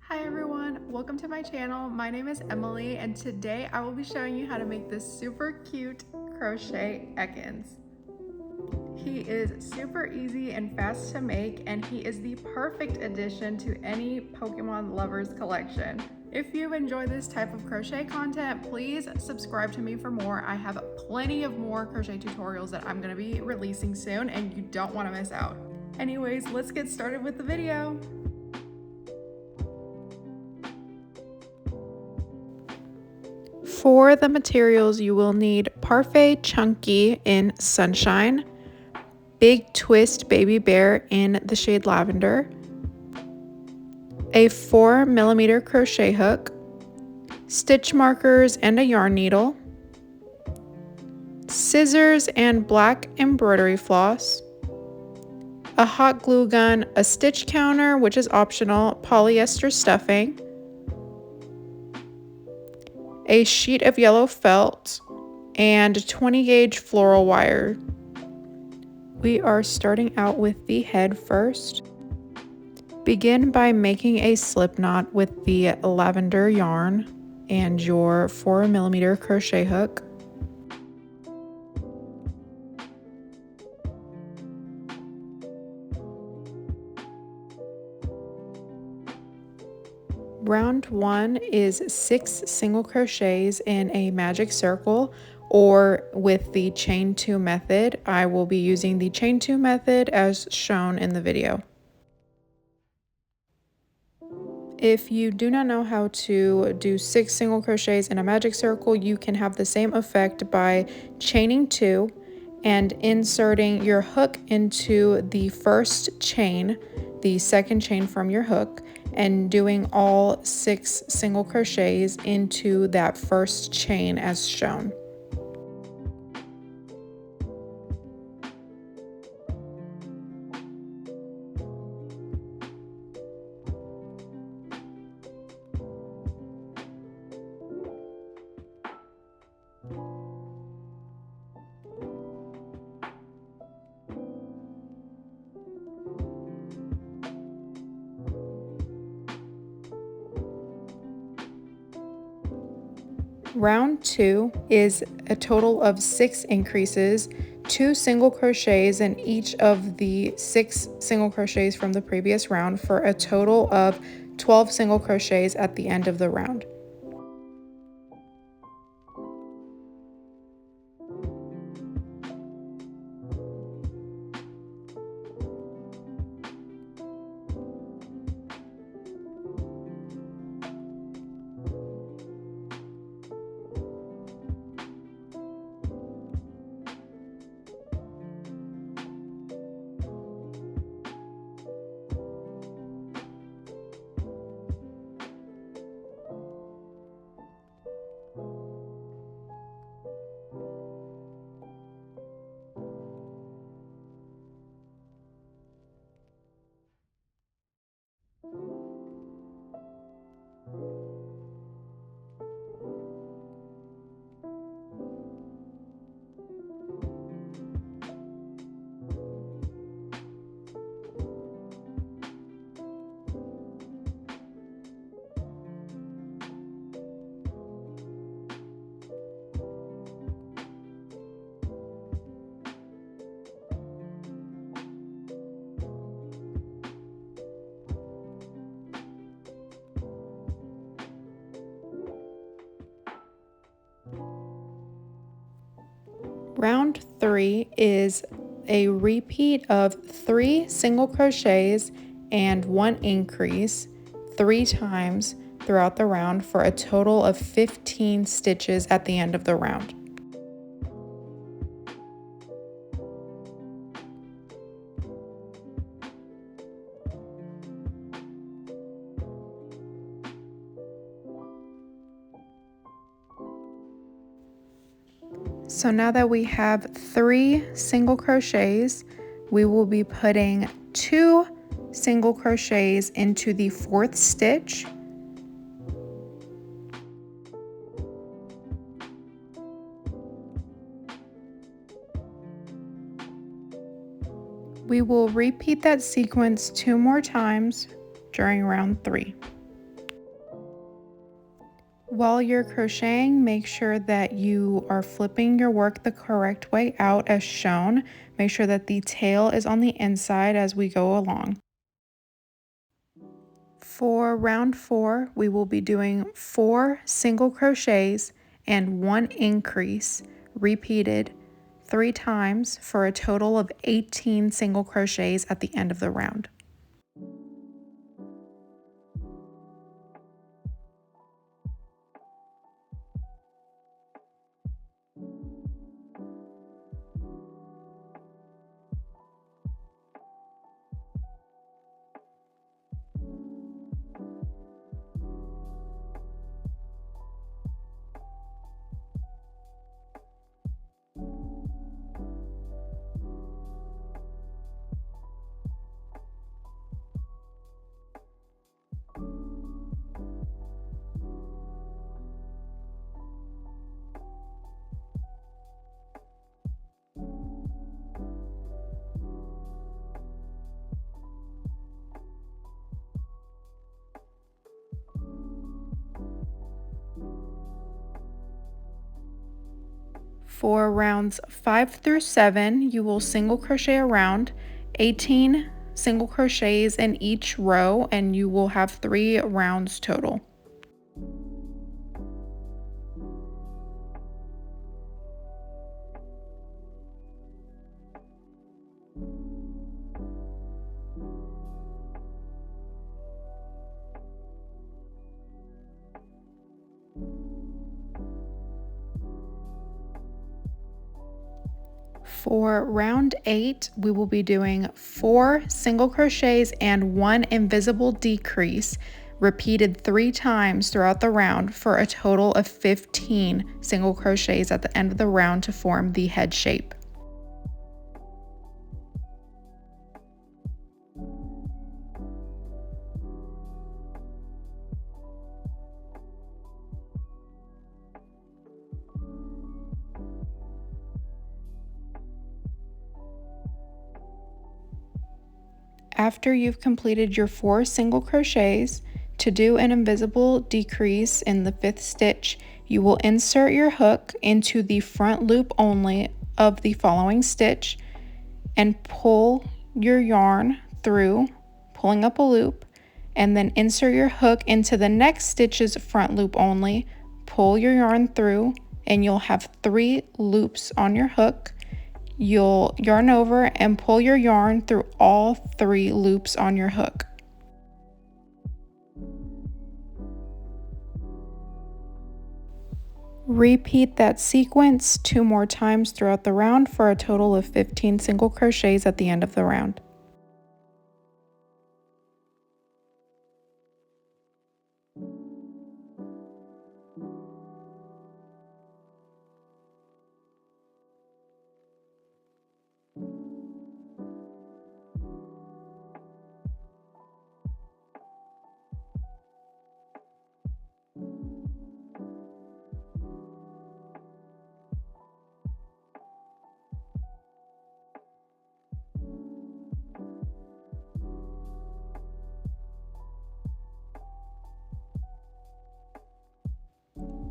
Hi everyone, welcome to my channel. My name is Emily and today I will be showing you how to make this super cute crochet Ekans. He is super easy and fast to make and he is the perfect addition to any Pokemon lovers collection. If you enjoy this type of crochet content, please subscribe to me for more. I have plenty of more crochet tutorials that I'm going to be releasing soon and you don't want to miss out. Anyways, let's get started with the video. For the materials, you will need Parfait Chunky in Sunshine, Big Twist Baby Bear in the shade Lavender, a 4mm crochet hook, stitch markers and a yarn needle, scissors and black embroidery floss, a hot glue gun, a stitch counter, which is optional, polyester stuffing, a sheet of yellow felt, and 20 gauge floral wire. We are starting out with the head first. Begin by making a slip knot with the lavender yarn and your 4mm crochet hook. Round 1 is 6 single crochets in a magic circle, or with the chain 2 method. I will be using the chain 2 method as shown in the video. If you do not know how to do 6 single crochets in a magic circle, you can have the same effect by chaining 2 and inserting your hook into the first chain, the second chain from your hook, and doing all 6 single crochets into that first chain as shown. Round 2 is a total of 6 increases, 2 single crochets in each of the 6 single crochets from the previous round for a total of 12 single crochets at the end of the round. Round 3 is a repeat of 3 single crochets and 1 increase 3 times throughout the round for a total of 15 stitches at the end of the round. So now that we have 3 single crochets, we will be putting 2 single crochets into the 4th stitch. We will repeat that sequence 2 more times during round 3. While you're crocheting, make sure that you are flipping your work the correct way out as shown. Make sure that the tail is on the inside as we go along. For round 4, we will be doing 4 single crochets and 1 increase repeated 3 times for a total of 18 single crochets at the end of the round. For rounds 5 through 7, you will single crochet around 18 single crochets in each row, and you will have 3 rounds total. For round 8, we will be doing 4 single crochets and 1 invisible decrease, repeated 3 times throughout the round for a total of 15 single crochets at the end of the round to form the head shape. After you've completed your 4 single crochets, to do an invisible decrease in the 5th stitch, you will insert your hook into the front loop only of the following stitch and pull your yarn through, pulling up a loop, and then insert your hook into the next stitch's front loop only, pull your yarn through, and you'll have 3 loops on your hook. You'll yarn over and pull your yarn through all 3 loops on your hook. Repeat that sequence 2 more times throughout the round for a total of 15 single crochets at the end of the round.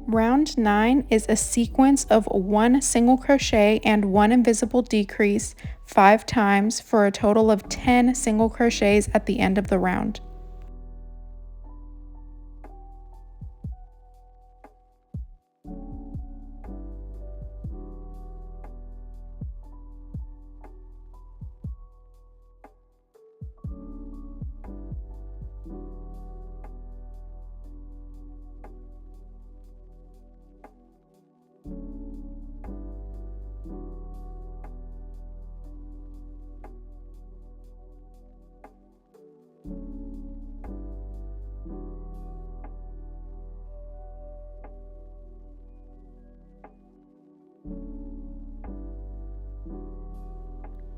Round 9 is a sequence of 1 single crochet and 1 invisible decrease 5 times for a total of 10 single crochets at the end of the round.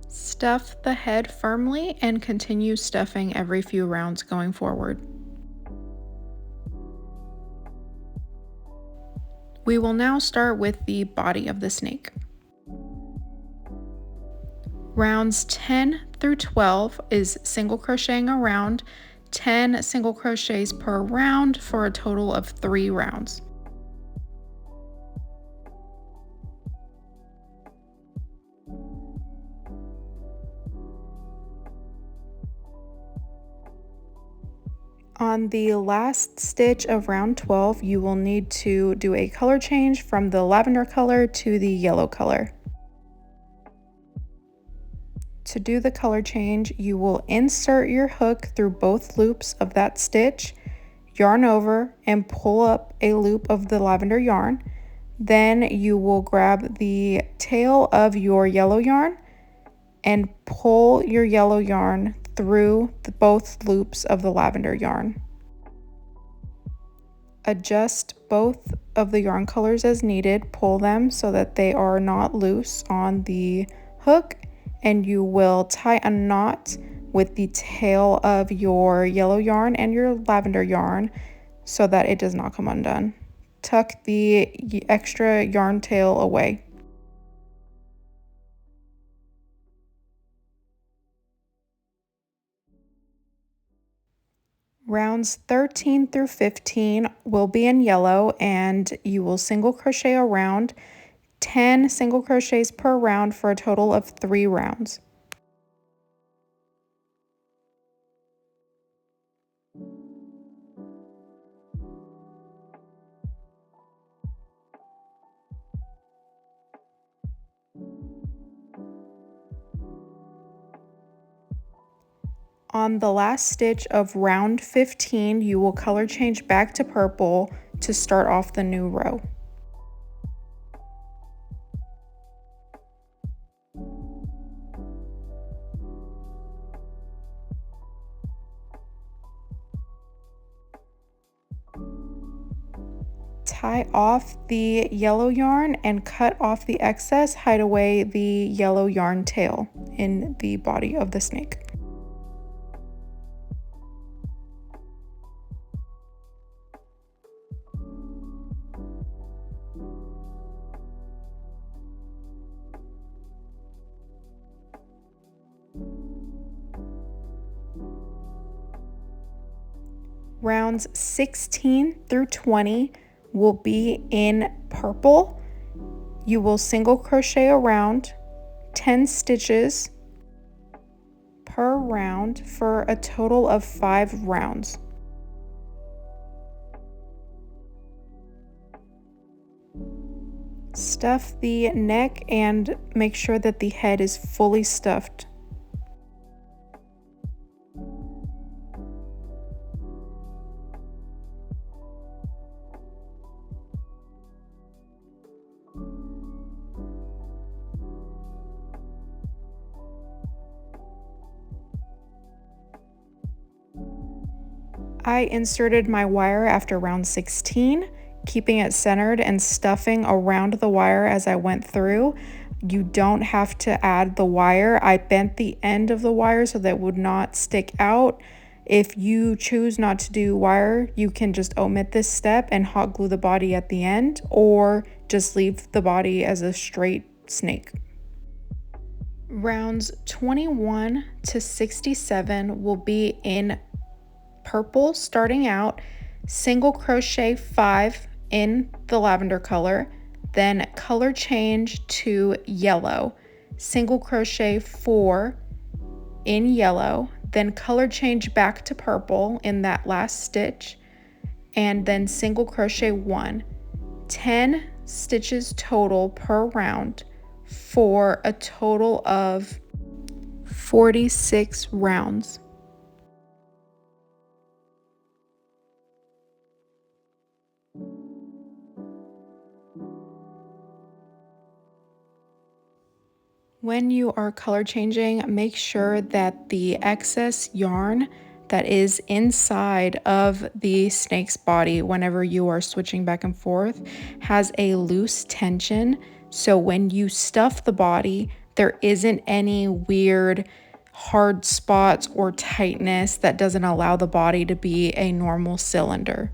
Stuff the head firmly and continue stuffing every few rounds going forward. We will now start with the body of the snake. Rounds 10 through 12 is single crocheting around, 10 single crochets per round for a total of 3 rounds. On the last stitch of round 12, you will need to do a color change from the lavender color to the yellow color. To do the color change, you will insert your hook through both loops of that stitch, yarn over, and pull up a loop of the lavender yarn. Then you will grab the tail of your yellow yarn and pull your yellow yarn through both loops of the lavender yarn. Adjust both of the yarn colors as needed, pull them so that they are not loose on the hook, and you will tie a knot with the tail of your yellow yarn and your lavender yarn so that it does not come undone. Tuck the extra yarn tail away. Rounds 13 through 15 will be in yellow, and you will single crochet around 10 single crochets per round for a total of 3 rounds. On the last stitch of round 15, you will color change back to purple to start off the new row. Tie off the yellow yarn and cut off the excess, hide away the yellow yarn tail in the body of the snake. Rounds 16 through 20 will be in purple. You will single crochet around 10 stitches per round for a total of 5 rounds. Stuff the neck and make sure that the head is fully stuffed. I inserted my wire after round 16, keeping it centered and stuffing around the wire as I went through. You don't have to add the wire. I bent the end of the wire so that it would not stick out. If you choose not to do wire, you can just omit this step and hot glue the body at the end, or just leave the body as a straight snake. Rounds 21 to 67 will be in purple starting out, single crochet 5 in the lavender color, then color change to yellow, single crochet 4 in yellow, then color change back to purple in that last stitch, and then single crochet 1. 10 stitches total per round for a total of 46 rounds. When you are color changing, make sure that the excess yarn that is inside of the snake's body whenever you are switching back and forth has a loose tension. So when you stuff the body, there isn't any weird hard spots or tightness that doesn't allow the body to be a normal cylinder.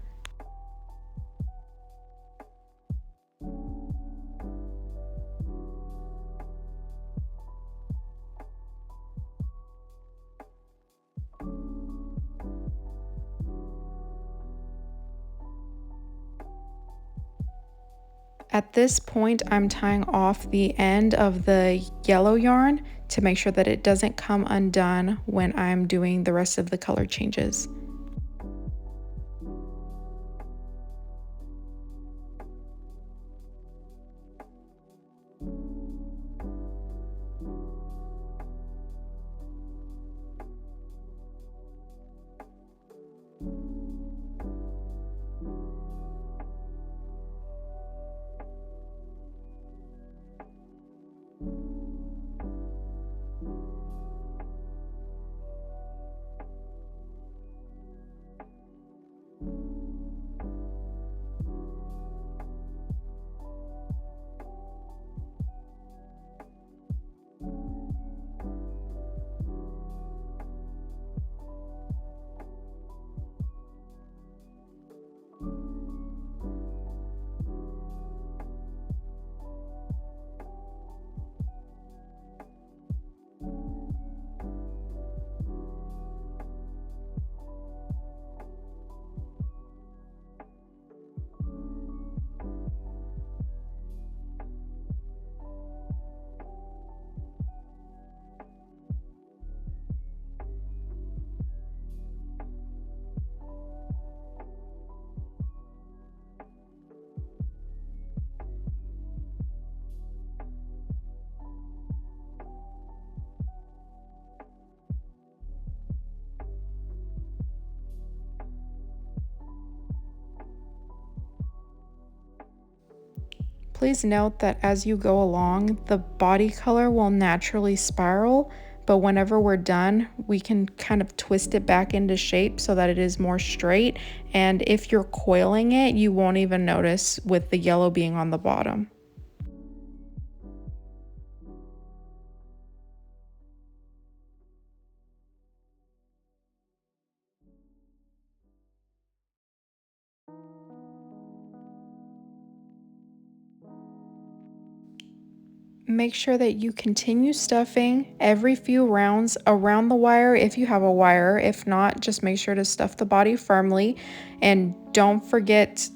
At this point, I'm tying off the end of the yellow yarn to make sure that it doesn't come undone when I'm doing the rest of the color changes. Please note that as you go along, the body color will naturally spiral, but whenever we're done, we can kind of twist it back into shape so that it is more straight. And if you're coiling it, you won't even notice with the yellow being on the bottom. Make sure that you continue stuffing every few rounds around the wire if you have a wire. If not, just make sure to stuff the body firmly, and don't forget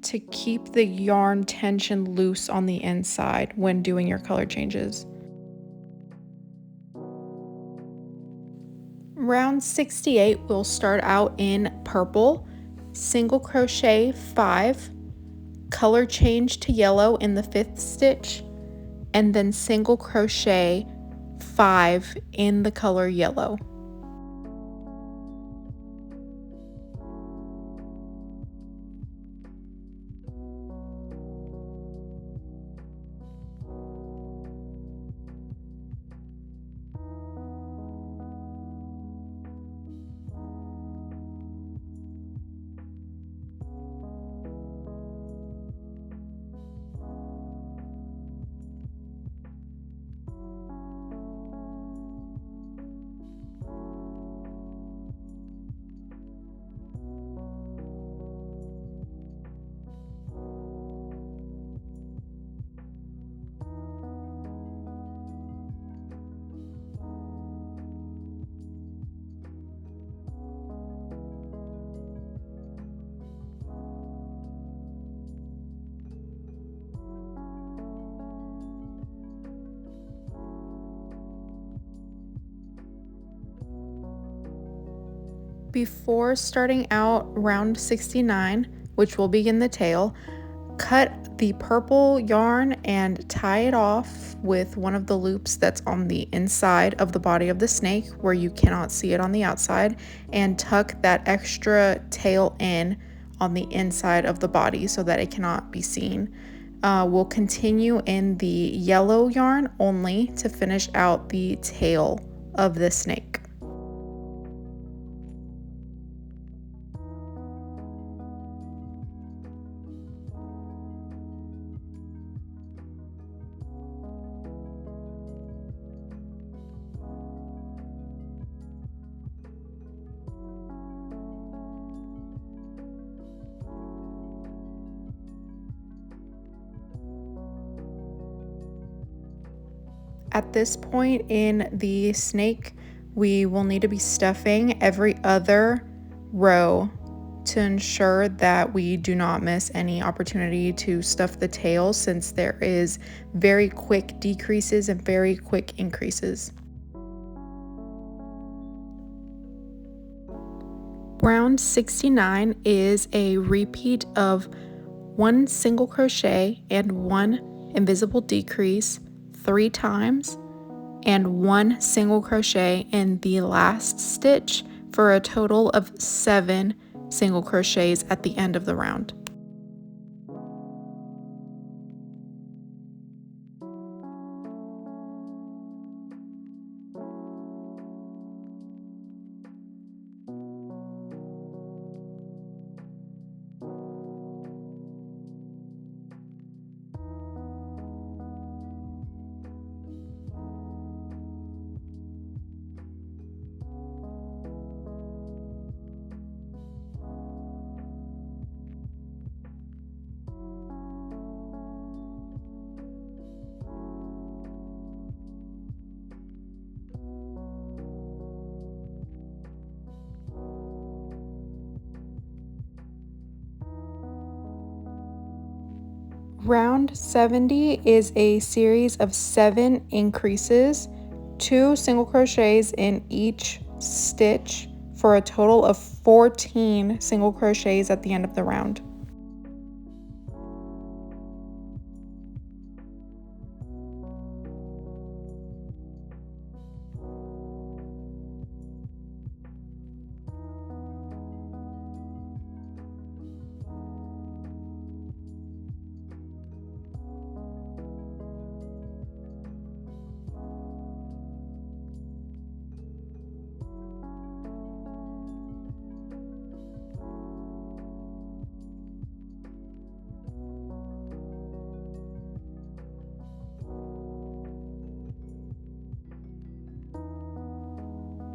to keep the yarn tension loose on the inside when doing your color changes. Round 68 will start out in purple, single crochet 5, color change to yellow in the 5th stitch, and then single crochet 5 in the color yellow. Before starting out round 69, which will begin the tail, cut the purple yarn and tie it off with one of the loops that's on the inside of the body of the snake where you cannot see it on the outside, and tuck that extra tail in on the inside of the body so that it cannot be seen. We'll continue in the yellow yarn only to finish out the tail of the snake. At this point in the snake, we will need to be stuffing every other row to ensure that we do not miss any opportunity to stuff the tail, since there is very quick decreases and very quick increases. Round 69 is a repeat of 1 single crochet and 1 invisible decrease 3 times, and 1 single crochet in the last stitch for a total of 7 single crochets at the end of the round. Round 70 is a series of 7 increases, 2 single crochets in each stitch for a total of 14 single crochets at the end of the round.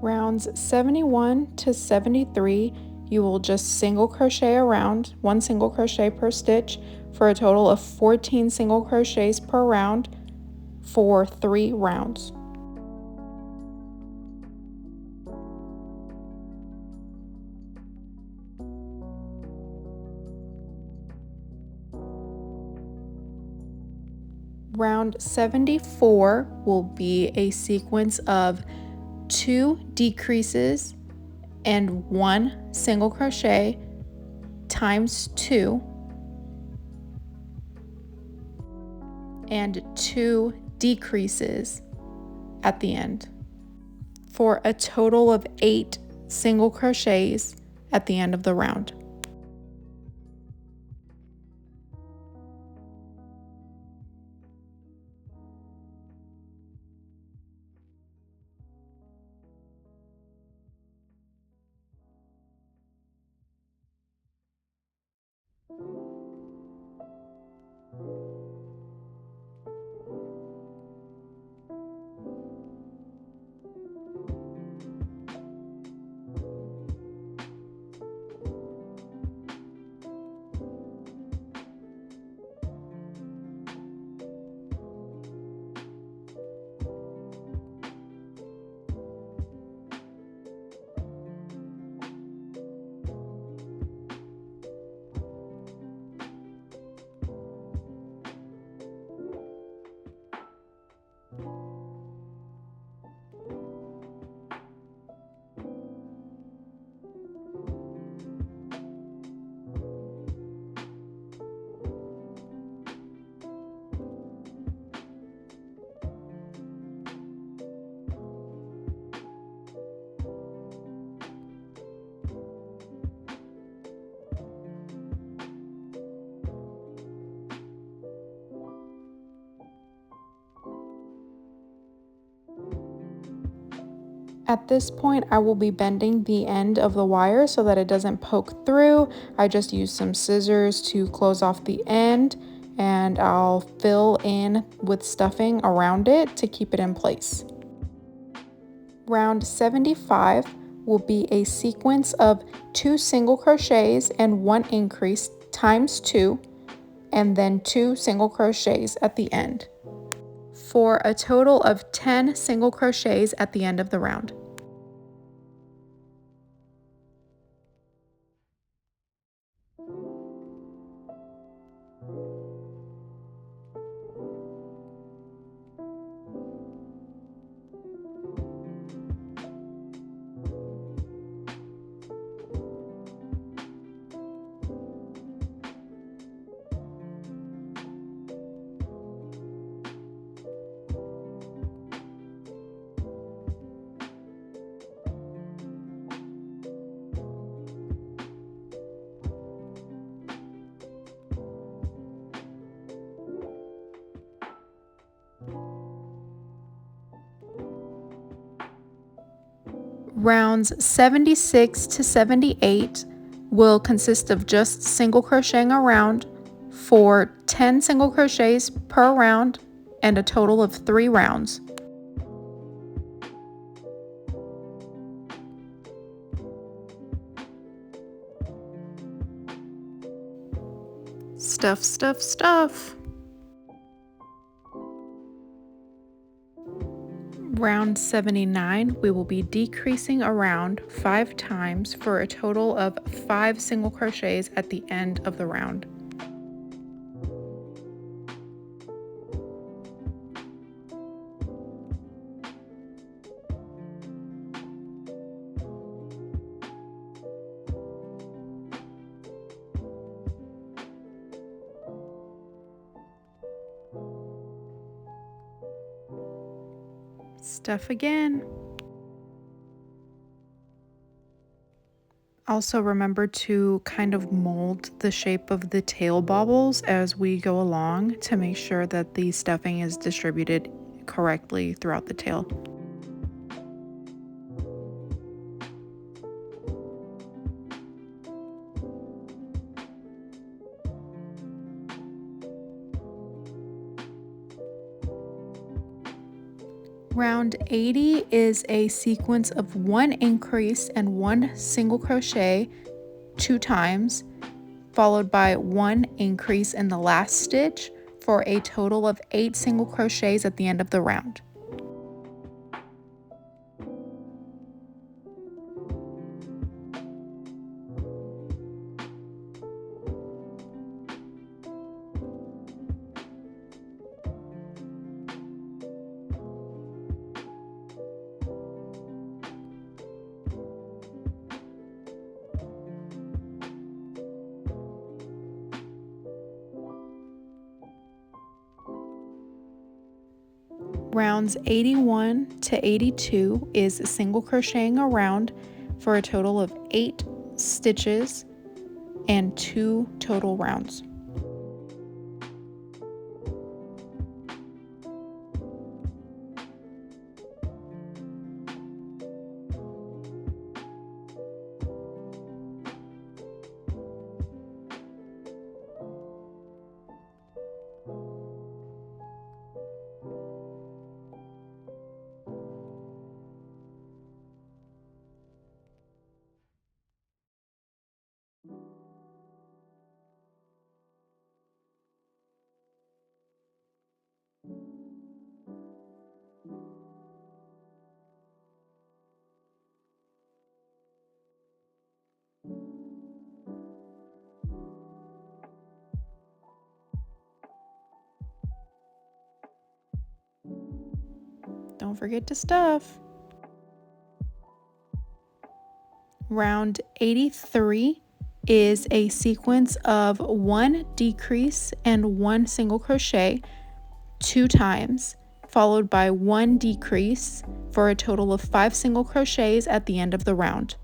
Rounds 71 to 73, you will just single crochet around, 1 single crochet per stitch, for a total of 14 single crochets per round for 3 rounds. Round 74 will be a sequence of 2 decreases and 1 single crochet times 2 and 2 decreases at the end for a total of 8 single crochets at the end of the round. At this point, I will be bending the end of the wire so that it doesn't poke through. I just use some scissors to close off the end, and I'll fill in with stuffing around it to keep it in place. Round 75 will be a sequence of 2 single crochets and 1 increase times 2, and then 2 single crochets at the end, for a total of 10 single crochets at the end of the round. Rounds 76 to 78 will consist of just single crocheting around for 10 single crochets per round and a total of 3 rounds. Stuff, stuff, stuff. Round 79, we will be decreasing around 5 times for a total of 5 single crochets at the end of the round. Stuff again. Also remember to kind of mold the shape of the tail baubles as we go along to make sure that the stuffing is distributed correctly throughout the tail. Round 80 is a sequence of 1 increase and 1 single crochet 2 times, followed by 1 increase in the last stitch for a total of 8 single crochets at the end of the round. Rounds 81 to 82 is single crocheting around for a total of 8 stitches and 2 total rounds. Don't forget to stuff. Round 83 is a sequence of 1 decrease and 1 single crochet 2 times, followed by 1 decrease for a total of 5 single crochets at the end of the round.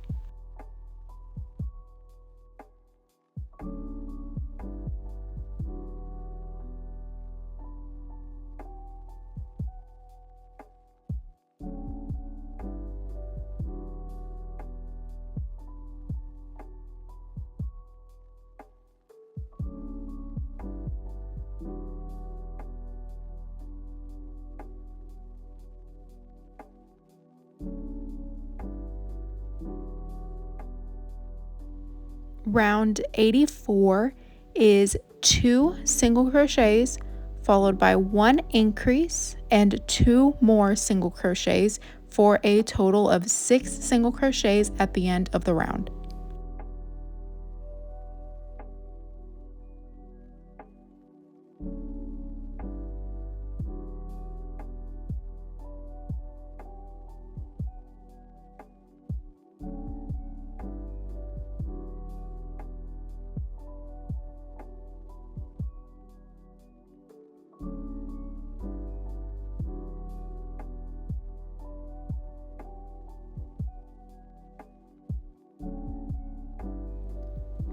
Round 84 is 2 single crochets followed by 1 increase and 2 more single crochets for a total of 6 single crochets at the end of the round.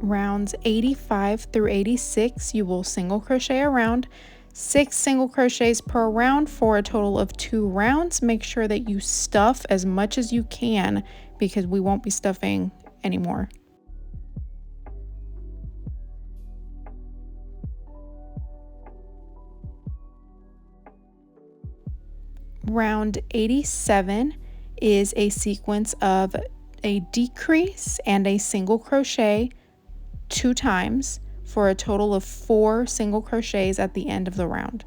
Rounds 85 through 86, you will single crochet around, 6 single crochets per round for a total of 2 rounds. Make sure that you stuff as much as you can because we won't be stuffing anymore. Round 87 is a sequence of a decrease and a single crochet 2 times for a total of 4 single crochets at the end of the round.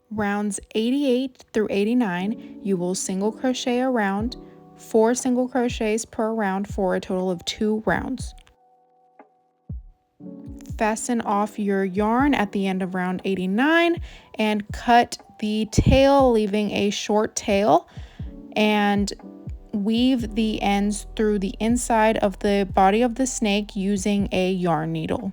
Rounds 88 through 89, you will single crochet around, 4 single crochets per round for a total of 2 rounds. Fasten off your yarn at the end of round 89 and cut the tail, leaving a short tail, and weave the ends through the inside of the body of the snake using a yarn needle.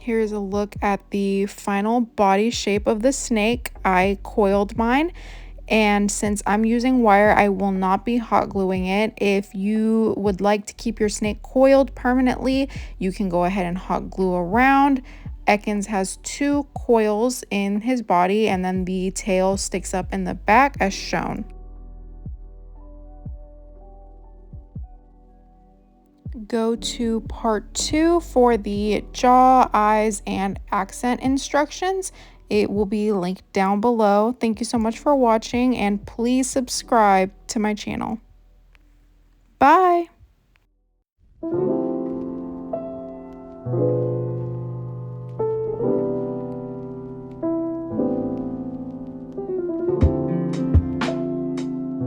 Here's a look at the final body shape of the snake. I coiled mine, and since I'm using wire, I will not be hot gluing it. If you would like to keep your snake coiled permanently, you can go ahead and hot glue around. Ekans has 2 coils in his body, and then the tail sticks up in the back as shown. Go to part 2 for the jaw, eyes, and accent instructions. It will be linked down below. Thank you so much for watching, and please subscribe to my channel. Bye!